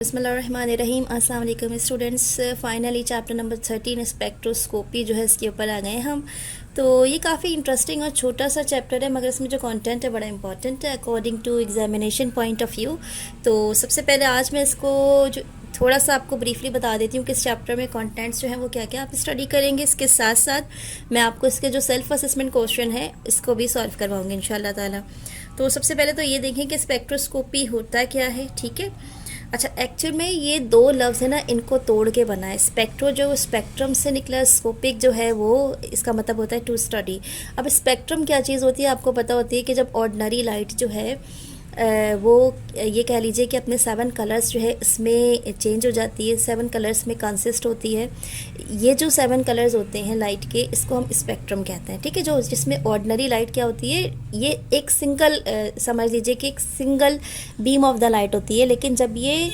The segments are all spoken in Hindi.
बिस्मिल्लाहिर्रहमानिर्रहीम। अस्सलाम वालेकुम students. Finally chapter number 13 spectroscopy जो है इसके ऊपर आ गए हम। तो ये काफ़ी इंटरेस्टिंग और छोटा सा चैप्टर है, मगर इसमें जो कंटेंट है बड़ा इंपॉर्टेंट है according to examination point of view. तो सबसे पहले आज मैं इसको जो थोड़ा सा आपको ब्रीफली बता देती हूँ कि इस चैप्टर में कंटेंट्स जो हैं वो क्या क्या आप स्टडी करेंगे। इसके साथ साथ मैं आपको इसके जो सेल्फ असेसमेंट क्वेश्चन है इसको भी सॉल्व करवाऊँगी इंशाल्लाह ताला। तो सबसे पहले तो ये देखें कि स्पेक्ट्रोस्कोपी होता क्या है, ठीक है। अच्छा, एक्चुअल में ये दो लफ्ज़ है ना, इनको तोड़ के बना है। स्पेक्ट्रो जो स्पेक्ट्रम से निकला, स्कोपिक जो है वो इसका मतलब होता है टू स्टडी। अब स्पेक्ट्रम क्या चीज़ होती है आपको पता होती है कि जब ऑर्डिनरी लाइट जो है वो ये कह लीजिए कि अपने 7 कलर्स जो है इसमें चेंज हो जाती है, 7 कलर्स में कंसिस्ट होती है। ये जो 7 कलर्स होते हैं लाइट के, इसको हम स्पेक्ट्रम कहते हैं, ठीक है। जो जिसमें ऑर्डिनरी लाइट क्या होती है, ये एक सिंगल समझ लीजिए कि एक single beam of the light होती है। लेकिन जब ये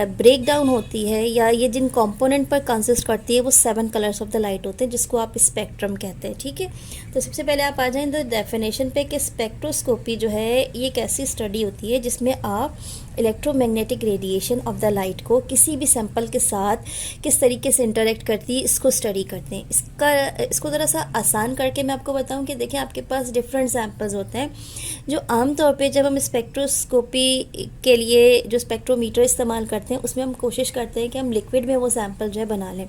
ब्रेक डाउन होती है या ये जिन कंपोनेंट पर कंसिस्ट करती है वो 7 कलर्स ऑफ द लाइट होते हैं, जिसको आप स्पेक्ट्रम कहते हैं, ठीक है। तो सबसे पहले आप आ जाएं द डेफिनेशन पे कि स्पेक्ट्रोस्कोपी जो है ये एक ऐसी स्टडी होती है जिसमें आप electromagnetic radiation of the light को किसी भी सैंपल के साथ किस तरीके से इंटरेक्ट करती है इसको स्टडी करते हैं। इसको ज़रा सा आसान करके मैं आपको बताऊं कि देखें, आपके पास डिफरेंट सैंपल्स होते हैं जो आमतौर पे जब हम स्पेक्ट्रोस्कोपी के लिए जो स्पेक्ट्रोमीटर इस्तेमाल करते हैं उसमें हम कोशिश करते हैं कि हम लिक्विड में वो सैंपल जो है बना लें।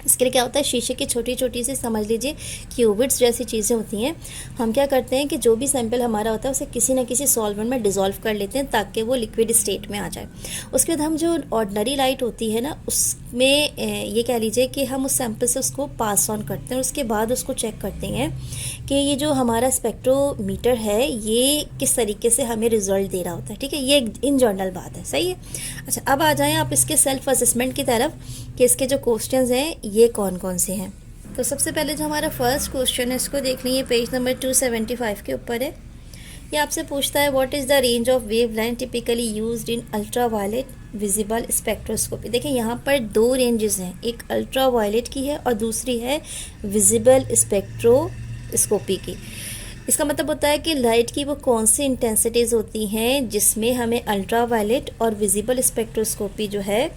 इसके लिए क्या होता है, शीशे की छोटी छोटी सी समझ लीजिए क्यूबिट्स जैसी चीज़ें होती हैं। हम क्या करते हैं कि जो भी सैंपल हमारा होता है उसे किसी न किसी सॉल्वेंट में डिज़ोल्व कर लेते हैं ताकि वो लिक्विड स्टेट में आ जाए। उसके बाद हम जो ऑर्डिनरी लाइट होती है ना, उसमें ये कह लीजिए कि हम उस सैंपल से उसको पास ऑन करते हैं। उसके बाद उसको चेक करते हैं कि ये जो हमारा स्पेक्ट्रोमीटर है ये किस तरीके से हमें रिजल्ट दे रहा होता है, ठीक है। ये इन जनरल बात है, सही है। अच्छा, अब आ जाएँ आप इसके सेल्फ असेसमेंट की तरफ कि इसके जो क्वेश्चंस हैं ये कौन कौन से हैं। तो सबसे पहले जो हमारा फर्स्ट क्वेश्चन है इसको देख लीजिए, पेज नंबर 275 के ऊपर है। ये आपसे पूछता है what is the range of wavelength typically used in ultraviolet visible spectroscopy. देखिए यहाँ पर दो रेंजेस हैं, एक अल्ट्रावायलेट की है और दूसरी है विजिबल स्पेक्ट्रोस्कोपी की। इसका मतलब होता है कि लाइट की वो कौन सी इंटेंसिटीज़ होती हैं जिसमें हमें अल्ट्रावायलेट और विजिबल स्पेक्ट्रोस्कोपी जो है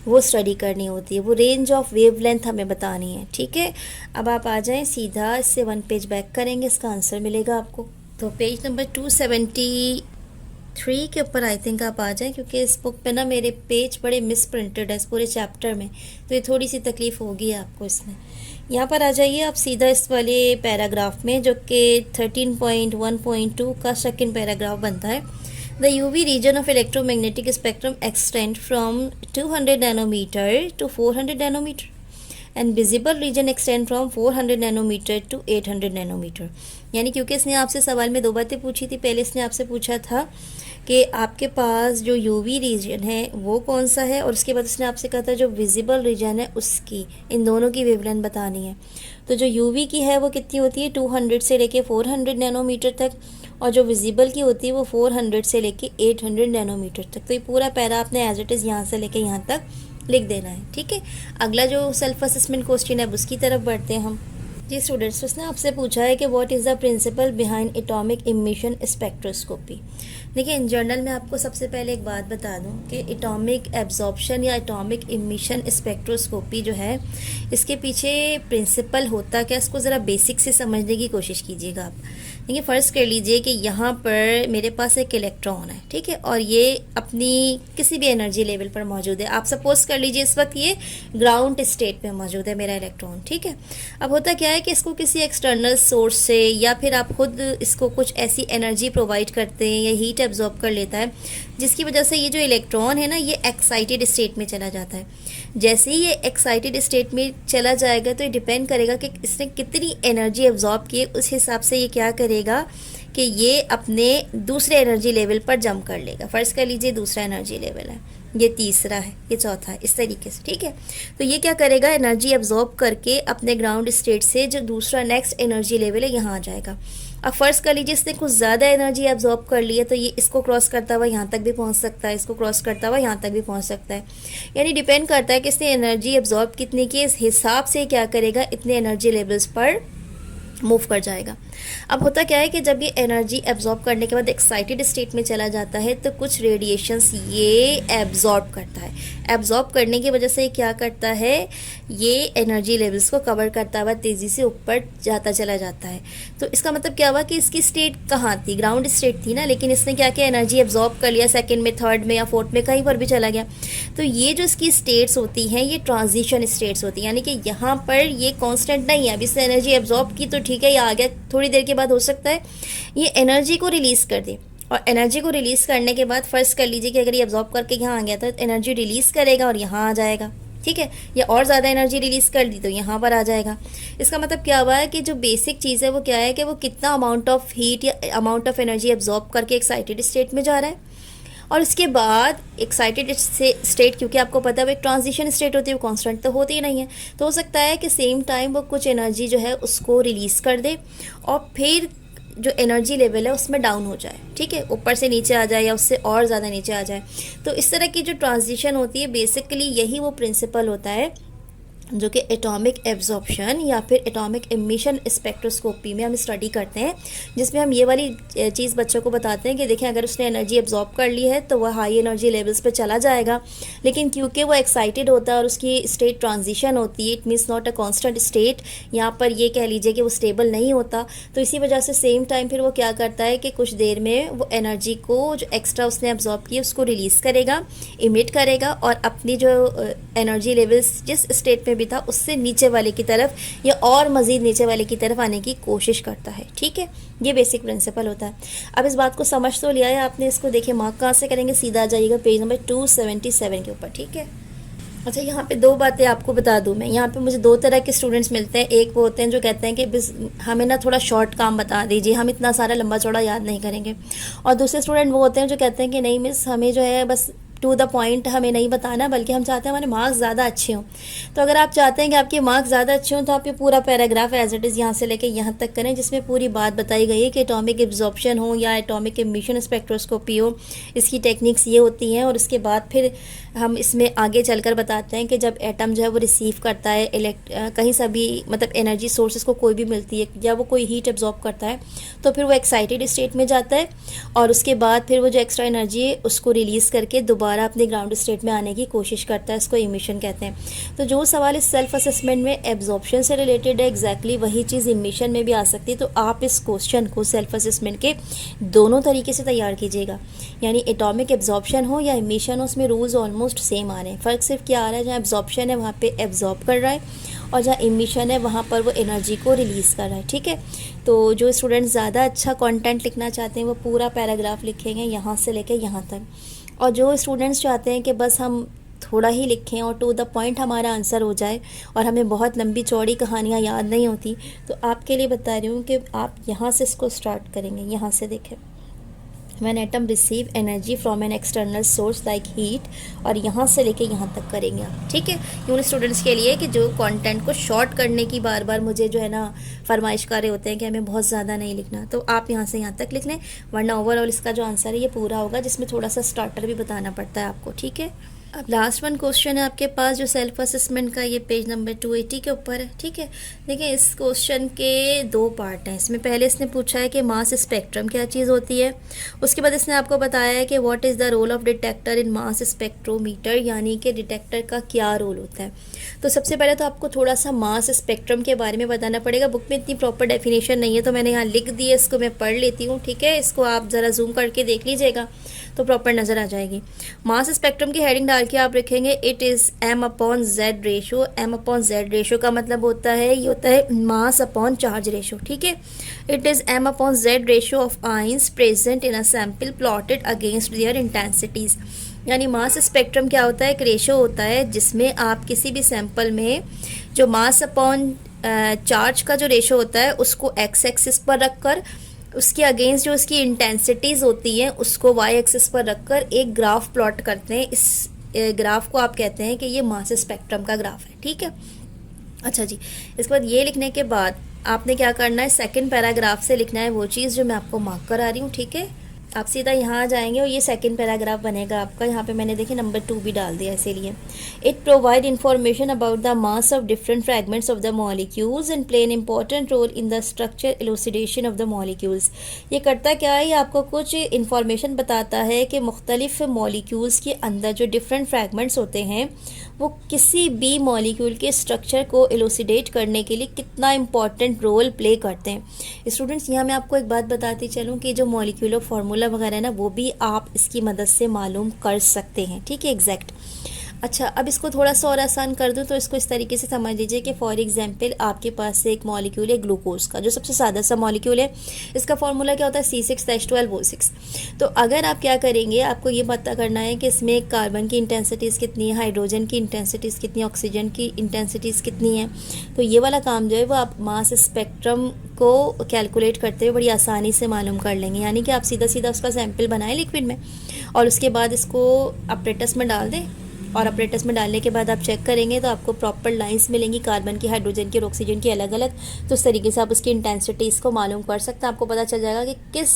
वो स्टडी करनी होती है। वो रेंज ऑफ वेवलेंथ हमें बतानी है, ठीक है। अब आप आ जाएं सीधा इससे 1 पेज बैक करेंगे, इसका आंसर मिलेगा आपको। तो पेज नंबर 273 के ऊपर आई थिंक आप आ जाएं, क्योंकि इस बुक पे ना मेरे पेज बड़े मिस प्रिंटेड है इस पूरे चैप्टर में, तो ये थोड़ी सी तकलीफ़ होगी आपको इसमें। यहाँ पर आ जाइए आप सीधा इस वाले पैराग्राफ में जो कि 13.1.2 का सेकेंड पैराग्राफ बनता है। The UV region of electromagnetic spectrum extend from 200 nanometer to 400 nanometer and visible region extend from 400 nanometer to 800 nanometer। यानी क्योंकि इसने आपसे सवाल में दो बातें पूछी थी। पहले इसने आपसे पूछा था कि आपके पास जो यूवी रीजन है वो कौन सा है, और उसके बाद उसने आपसे कहा था जो विजिबल रीजन है उसकी, इन दोनों की वेवलेंथ बतानी है। तो जो यूवी की है वो कितनी होती है, 200 से लेके 400 नैनोमीटर तक, और जो विजिबल की होती है वो 400 से लेके 800 नैनोमीटर तक। तो ये पूरा पैरा आपने एज इट इज़ यहाँ से लेके यहाँ तक लिख देना है, ठीक है। अगला जो सेल्फ असेसमेंट क्वेश्चन है उसकी तरफ बढ़ते हैं हम। जी स्टूडेंट्स, उसने आपसे पूछा है कि what is the principle behind atomic emission spectroscopy. देखिए, इन जनरल में आपको सबसे पहले एक बात बता दूं कि एटॉमिक एब्जॉर्प्शन या एटॉमिक इमिशन स्पेक्ट्रोस्कोपी जो है इसके पीछे प्रिंसिपल होता क्या, इसको ज़रा बेसिक से समझने की कोशिश कीजिएगा आप। देखिए, फ़र्ज़ कर लीजिए कि यहाँ पर मेरे पास एक इलेक्ट्रॉन है, ठीक है, और ये अपनी किसी भी एनर्जी लेवल पर मौजूद है। आप सपोज़ कर लीजिए इस वक्त ये ग्राउंड स्टेट पे मौजूद है मेरा इलेक्ट्रॉन, ठीक है। अब होता क्या है कि इसको किसी एक्सटर्नल सोर्स से या फिर आप खुद इसको कुछ ऐसी एनर्जी प्रोवाइड करते हैं या हीट एब्जॉर्ब कर लेता है, जिसकी वजह से ये जो इलेक्ट्रॉन है ना ये एक्साइटेड स्टेट में चला जाता है। जैसे ही ये एक्साइटेड स्टेट में चला जाएगा तो ये डिपेंड करेगा कि इसने कितनी एनर्जी एब्जॉर्ब की है, उस हिसाब से ये क्या करेगा कि ये अपने दूसरे एनर्जी लेवल पर जंप कर लेगा। फ़र्ज़ कर लीजिए दूसरा एनर्जी लेवल है, ये तीसरा है, ये चौथा है, इस तरीके से, ठीक है। तो ये क्या करेगा, एनर्जी एब्जॉर्ब करके अपने ग्राउंड स्टेट से जो दूसरा नेक्स्ट एनर्जी लेवल है यहाँ आ जाएगा। अब फ़र्ज़ कर लीजिए इसने कुछ ज़्यादा एनर्जी एब्जॉर्ब कर ली है, तो ये इसको क्रॉस करता हुआ यहाँ तक भी पहुँच सकता है, इसको क्रॉस करता हुआ यहाँ तक भी पहुँच सकता है। यानी डिपेंड करता है कि इसने एनर्जी एब्जॉर्ब कितनी की, इस हिसाब से क्या करेगा इतने एनर्जी लेवल्स पर मूव कर जाएगा। अब होता क्या है कि जब ये एनर्जी एब्जॉर्ब करने के बाद एक्साइटेड स्टेट में चला जाता है तो कुछ रेडिएशंस ये एब्जॉर्ब करता है। एब्जॉर्ब करने की वजह से ये क्या करता है, ये एनर्जी लेवल्स को कवर करता हुआ तेज़ी से ऊपर जाता चला जाता है। तो इसका मतलब क्या हुआ कि इसकी स्टेट कहाँ थी, ग्राउंड स्टेट थी ना, लेकिन इसने क्या किया, एनर्जी एब्जॉर्ब कर लिया, सेकंड में, थर्ड में या फोर्थ में कहीं पर भी चला गया। तो ये जो इसकी स्टेट्स होती हैं ये ट्रांजिशन स्टेट्स होती हैं, यानी कि यहाँ पर ये कांस्टेंट नहीं है। अब इसने एनर्जी एब्जॉर्ब की तो ठीक है, ये आ गया, थोड़ी देर के बाद हो सकता है ये एनर्जी को रिलीज़ कर दे, और एनर्जी को रिलीज़ करने के बाद फर्ज कर लीजिए कि अगर ये एब्जॉर्ब करके यहाँ आ गया तो एनर्जी रिलीज़ करेगा और यहाँ आ जाएगा, ठीक है, या और ज़्यादा एनर्जी रिलीज़ कर दी तो यहाँ पर आ जाएगा। इसका मतलब क्या हुआ है कि जो बेसिक चीज़ है वो क्या है कि वो कितना अमाउंट ऑफ हीट या अमाउंट ऑफ एनर्जी एब्जॉर्ब करके एक्साइटेड स्टेट में जा रहा है, और उसके बाद एक्साइटेड स्टेट, क्योंकि आपको पता है वो एक ट्रांजिशन स्टेट होती है, वो कांस्टेंट तो होती ही नहीं है, तो हो सकता है कि सेम टाइम वो कुछ एनर्जी जो है उसको रिलीज़ कर दे और फिर जो एनर्जी लेवल है उसमें डाउन हो जाए, ठीक है, ऊपर से नीचे आ जाए या उससे और ज़्यादा नीचे आ जाए। तो इस तरह की जो ट्रांजिशन होती है बेसिकली यही वो प्रिंसिपल होता है जो कि एटॉमिक एब्जॉर्प्शन या फिर एटॉमिक एमिशन स्पेक्ट्रोस्कोपी में हम स्टडी करते हैं, जिसमें हम ये वाली चीज़ बच्चों को बताते हैं कि देखें अगर उसने एनर्जी एब्जॉर्ब कर ली है तो वह हाई एनर्जी लेवल्स पे चला जाएगा, लेकिन क्योंकि वो एक्साइटेड होता है और उसकी स्टेट ट्रांजिशन होती है, it means not a constant state, यहाँ पर ये कह लीजिए कि वो स्टेबल नहीं होता, तो इसी वजह से सेम टाइम फिर वो क्या करता है कि कुछ देर में वो एनर्जी को जो एक्स्ट्रा उसने एब्जॉर्ब की उसको रिलीज़ करेगा, इमिट करेगा, और अपनी जो एनर्जी लेवल्स जिस स्टेट में भी था उससे नीचे वाले की तरफ या और मज़ीद नीचे वाले की तरफ आने की कोशिश करता है, ठीक है, ये बेसिक प्रिंसिपल होता है। अब इस बात को समझ तो लिया है आपने, इसको देखिए मार्क कहाँ से करेंगे, सीधा आ जाइएगा पेज नंबर 277 के ऊपर, ठीक है। अच्छा, यहाँ पे दो बातें आपको बता दूँ मैं, यहाँ पे मुझे दो तरह के स्टूडेंट्स मिलते हैं। एक वो होते हैं जो कहते हैं कि बस हमें ना थोड़ा शॉर्ट काम बता दीजिए, हम इतना सारा लंबा चौड़ा याद नहीं करेंगे, और दूसरे स्टूडेंट वो होते हैं जो कहते हैं कि नहीं मिस, हमें जो है बस टू द पॉइंट हमें नहीं बताना, बल्कि हम चाहते हैं हमारे मार्क्स ज़्यादा अच्छे हों। तो अगर आप चाहते हैं कि आपके मार्क्स ज़्यादा अच्छे हों तो आप ये पूरा पैराग्राफ एज इट इज़ यहाँ से लेके यहाँ तक करें, जिसमें पूरी बात बताई गई है कि एटॉमिक एब्जॉर्प्शन हो या एटॉमिक एमिशन स्पेक्ट्रोस्कोपी हो, इसकी टेक्निक्स ये होती हैं, और उसके बाद फिर हम इसमें आगे चलकर बताते हैं कि जब एटम जो है वो रिसीव करता है कहीं से भी, मतलब एनर्जी सोर्सेज को कोई भी मिलती है या वो कोई हीट एब्जॉर्ब करता है तो फिर वो एक्साइटेड स्टेट में जाता है, और उसके बाद फिर वो जो एक्स्ट्रा एनर्जी है उसको रिलीज़ करके दोबारा अपने ग्राउंड स्टेट में आने की कोशिश करता है, इसको इमिशन कहते हैं। तो जो सवाल इस सेल्फ असेसमेंट में एब्जॉर्प्शन से रिलेटेड है, एग्जैक्टली वही चीज़ इमिशन में भी आ सकती है। तो आप इस क्वेश्चन को सेल्फ असेसमेंट के दोनों तरीके से तैयार कीजिएगा, यानी एटॉमिक एब्जॉर्प्शन हो या इमिशन हो, उसमें रूल्स ऑलमोस्ट सेम आ रहे हैं। फ़र्क सिर्फ क्या आ रहा है, जहाँ एब्जॉर्प्शन है वहाँ पे एब्जॉर्ब कर रहा है, और जहाँ इमिशन है वहाँ पर वो एनर्जी को रिलीज़ कर रहा है, ठीक है। तो जो स्टूडेंट ज़्यादा अच्छा कंटेंट लिखना चाहते हैं वो पूरा पैराग्राफ लिखेंगे यहाँ से लेकर यहाँ तक, और जो स्टूडेंट्स चाहते हैं कि बस हम थोड़ा ही लिखें और टू द पॉइंट हमारा आंसर हो जाए और हमें बहुत लंबी चौड़ी कहानियाँ याद नहीं होती, तो आपके लिए बता रही हूँ कि आप यहाँ से इसको स्टार्ट करेंगे। यहाँ से देखें, when atom receive energy from an external source like heat, और यहाँ से लेके यहाँ तक करेंगे आप, ठीक है। ये उन स्टूडेंट्स के लिए कि जो कंटेंट को शॉर्ट करने की बार बार मुझे जो है ना फरमाइश कर रहे होते हैं कि हमें बहुत ज़्यादा नहीं लिखना, तो आप यहाँ से यहाँ तक लिख लें, वरना ओवरऑल इसका जो आंसर है ये पूरा होगा, जिसमें थोड़ा सा स्टार्टर भी बताना पड़ता है आपको, ठीक है। अब लास्ट वन क्वेश्चन है आपके पास जो सेल्फ असेसमेंट का, ये पेज नंबर 280 के ऊपर है, ठीक है। देखिए इस क्वेश्चन के दो पार्ट हैं। इसमें पहले इसने पूछा है कि मास स्पेक्ट्रम क्या चीज़ होती है, उसके बाद इसने आपको बताया है कि what is the role of detector in mass spectrometer, यानी कि डिटेक्टर का क्या रोल होता है। तो सबसे पहले तो आपको थोड़ा सा मास स्पेक्ट्रम के बारे में बताना पड़ेगा। बुक में इतनी प्रॉपर डेफिनेशन नहीं है तो मैंने यहाँ लिख दी है, इसको मैं पढ़ लेती हूँ, ठीक है। इसको आप ज़रा जूम करके देख लीजिएगा तो प्रॉपर नज़र आ जाएगी। मास स्पेक्ट्रम की हेडिंग डाल के आप रखेंगे it is m/z ratio. m/z ratio का मतलब होता है, ये होता है मास अपॉन चार्ज रेशो, ठीक है। It is m/z ratio of ions present in a sample plotted against their intensities. यानी मास स्पेक्ट्रम क्या होता है, एक रेशो होता है जिसमें आप किसी भी सैंपल में जो मास अपॉन चार्ज का जो रेशो होता है उसको एक्स एक्सिस पर रखकर, उसके अगेंस्ट जो उसकी इंटेंसिटीज़ होती हैं उसको वाई एक्सिस पर रखकर एक ग्राफ प्लॉट करते हैं। इस ग्राफ को आप कहते हैं कि ये मास स्पेक्ट्रम का ग्राफ है, ठीक है। अच्छा जी, इसके बाद ये लिखने के बाद आपने क्या करना है, सेकंड पैराग्राफ से लिखना है वो चीज़ जो मैं आपको मार्क करा रही हूँ, ठीक है। आप सीधा यहाँ आ जाएंगे और ये सेकंड पैराग्राफ बनेगा आपका। यहाँ पे मैंने देखिए नंबर 2 भी डाल दिया इसीलिए। It provide information about the mass of different fragments of the molecules and play an important role in the structure elucidation of the molecules. ये करता क्या है, ये आपको कुछ इंफॉर्मेशन बताता है कि मुख्तलिफ मॉलिक्यूल्स के अंदर जो डिफरेंट फ्रैगमेंट्स होते हैं वो किसी भी मॉलिक्यूल के स्ट्रक्चर को एलुसिडेट करने के लिए कितना इंपॉर्टेंट रोल प्ले करते हैं। स्टूडेंट्स, यहाँ मैं आपको एक बात बताती चलूँ कि जो मॉलिक्यूलर फार्मूला वगैरह है ना, वो भी आप इसकी मदद से मालूम कर सकते हैं, ठीक है, एग्जैक्ट। अच्छा, अब इसको थोड़ा सा और आसान कर दूँ तो इसको इस तरीके से समझ लीजिए कि फॉर एग्जांपल आपके पास से एक मॉलिक्यूल है ग्लूकोज का, जो सबसे सादा सा मॉलिक्यूल है। इसका फॉर्मूला क्या होता है, C6H12O6। तो अगर आप क्या करेंगे, आपको ये पता करना है कि इसमें कार्बन की इंटेंसिटीज़ कितनी है, हाइड्रोजन की इंटेंसिटीज़ कितनी है, ऑक्सीजन की इंटेंसिटीज़ कितनी है। तो ये वाला काम जो है वो आप मास स्पेक्ट्रम को कैलकुलेट करते हुए बड़ी आसानी से मालूम कर लेंगे। यानी कि आप सीधा सीधा उसका सैंपल बनाएं लिक्विड में और उसके बाद इसको अपरेटस में डाल दें, और अपरेटस में डालने के बाद आप चेक करेंगे तो आपको प्रॉपर लाइंस मिलेंगी कार्बन की, हाइड्रोजन की और ऑक्सीजन की अलग अलग। तो इस तरीके से आप उसकी इंटेंसिटीज़ को मालूम कर सकते हैं। आपको पता चल जाएगा कि किस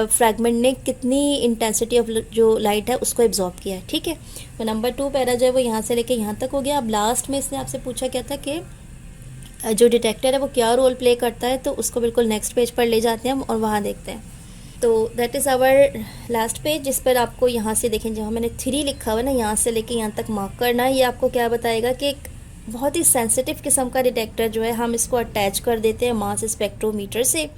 फ्रैगमेंट ने कितनी इंटेंसिटी ऑफ जो लाइट है उसको एब्जॉर्ब किया है, ठीक है। तो नंबर 2 पैरा जो है वो यहाँ से लेके यहाँ तक हो गया। अब लास्ट में इसने आपसे पूछा क्या था कि जो डिटेक्टर है वो क्या रोल प्ले करता है, तो उसको बिल्कुल नेक्स्ट पेज पर ले जाते हैं हम और वहाँ देखते हैं। तो that is our last page, जिस पर आपको यहाँ से देखें जहाँ मैंने 3 लिखा हुआ है ना, यहाँ से लेके यहाँ तक मार्क करना है। ये आपको क्या बताएगा कि एक बहुत ही सेंसिटिव किस्म का डिटेक्टर जो है हम इसको अटैच कर देते हैं मास स्पेक्ट्रोमीटर से।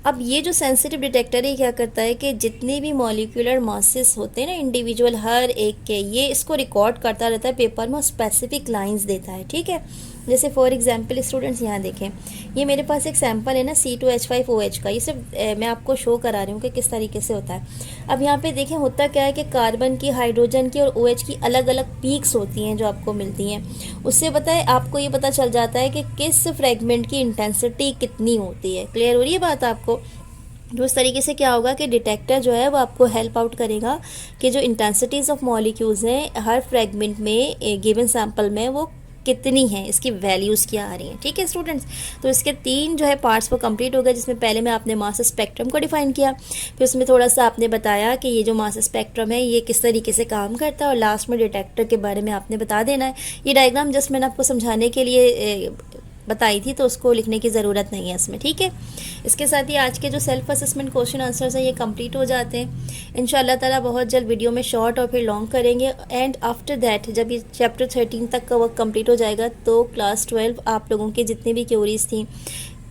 अब ये जो सेंसिटिव डिटेक्टर है क्या करता है कि जितने भी मॉलिक्यूलर मासेस होते हैं ना इंडिविजुअल हर एक के, ये इसको रिकॉर्ड करता रहता है पेपर में और स्पेसिफिक लाइंस देता है, ठीक है। जैसे फॉर एग्जांपल स्टूडेंट्स यहाँ देखें, ये मेरे पास एक सैंपल है ना C2H5OH का, ये सिर्फ मैं आपको शो करा रही हूँ कि किस तरीके से होता है। अब यहाँ पे देखें होता क्या है कि कार्बन की, हाइड्रोजन की और OH की अलग अलग पीक्स होती हैं जो आपको मिलती हैं। उससे बताए आपको ये पता चल जाता है कि किस फ्रेगमेंट की इंटेंसिटी कितनी होती है। क्लियर हो रही है बात आपको? तो उस तरीके से क्या होगा कि डिटेक्टर जो है वो आपको हेल्प आउट करेगा कि जो इंटेंसिटीज़ ऑफ मॉलिक्यूल्स हैं हर फ्रेगमेंट में गिवन सैंपल में वो कितनी है, इसकी वैल्यूज़ क्या आ रही हैं, ठीक है स्टूडेंट्स। तो इसके 3 जो है पार्ट्स वो कंप्लीट हो गए, जिसमें पहले में आपने मास स्पेक्ट्रम को डिफाइन किया, फिर उसमें थोड़ा सा आपने बताया कि ये जो मास स्पेक्ट्रम है ये किस तरीके से काम करता है, और लास्ट में डिटेक्टर के बारे में आपने बता देना है। ये डायग्राम जस्ट मैंने आपको समझाने के लिए बताई थी, तो उसको लिखने की ज़रूरत नहीं है इसमें, ठीक है। इसके साथ ही आज के जो सेल्फ असेसमेंट क्वेश्चन आंसर्स हैं ये कंप्लीट हो जाते हैं। इंशाल्लाह ताला बहुत जल्द वीडियो में शॉर्ट और फिर लॉन्ग करेंगे। एंड आफ्टर दैट जब ये चैप्टर 13 तक का वर्क कंप्लीट हो जाएगा तो क्लास 12 आप लोगों की जितनी भी क्यूरीज थी,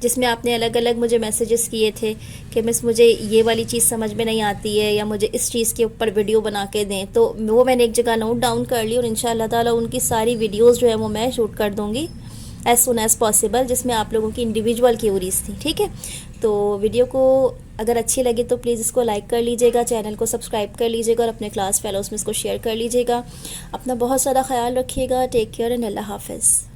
जिसमें आपने अलग अलग मुझे मैसेजेस किए थे कि मिस मुझे ये वाली चीज़ समझ में नहीं आती है या मुझे इस चीज़ के ऊपर वीडियो बना के दें, तो वो मैंने एक जगह नोट डाउन कर ली और इंशाल्लाह ताला उनकी सारी वीडियोज़ जो है वो मैं शूट कर दूँगी एज सुन एज़ पॉसिबल, जिसमें आप लोगों की इंडिविजुअल क्यूरीज थी, ठीक है। तो वीडियो को अगर अच्छी लगे तो प्लीज़ इसको लाइक कर लीजिएगा, चैनल को सब्सक्राइब कर लीजिएगा और अपने क्लास फेलोज़ में इसको शेयर कर लीजिएगा। अपना बहुत सारा ख्याल रखिएगा। टेक केयर एंड अल्लाह हाफिज़।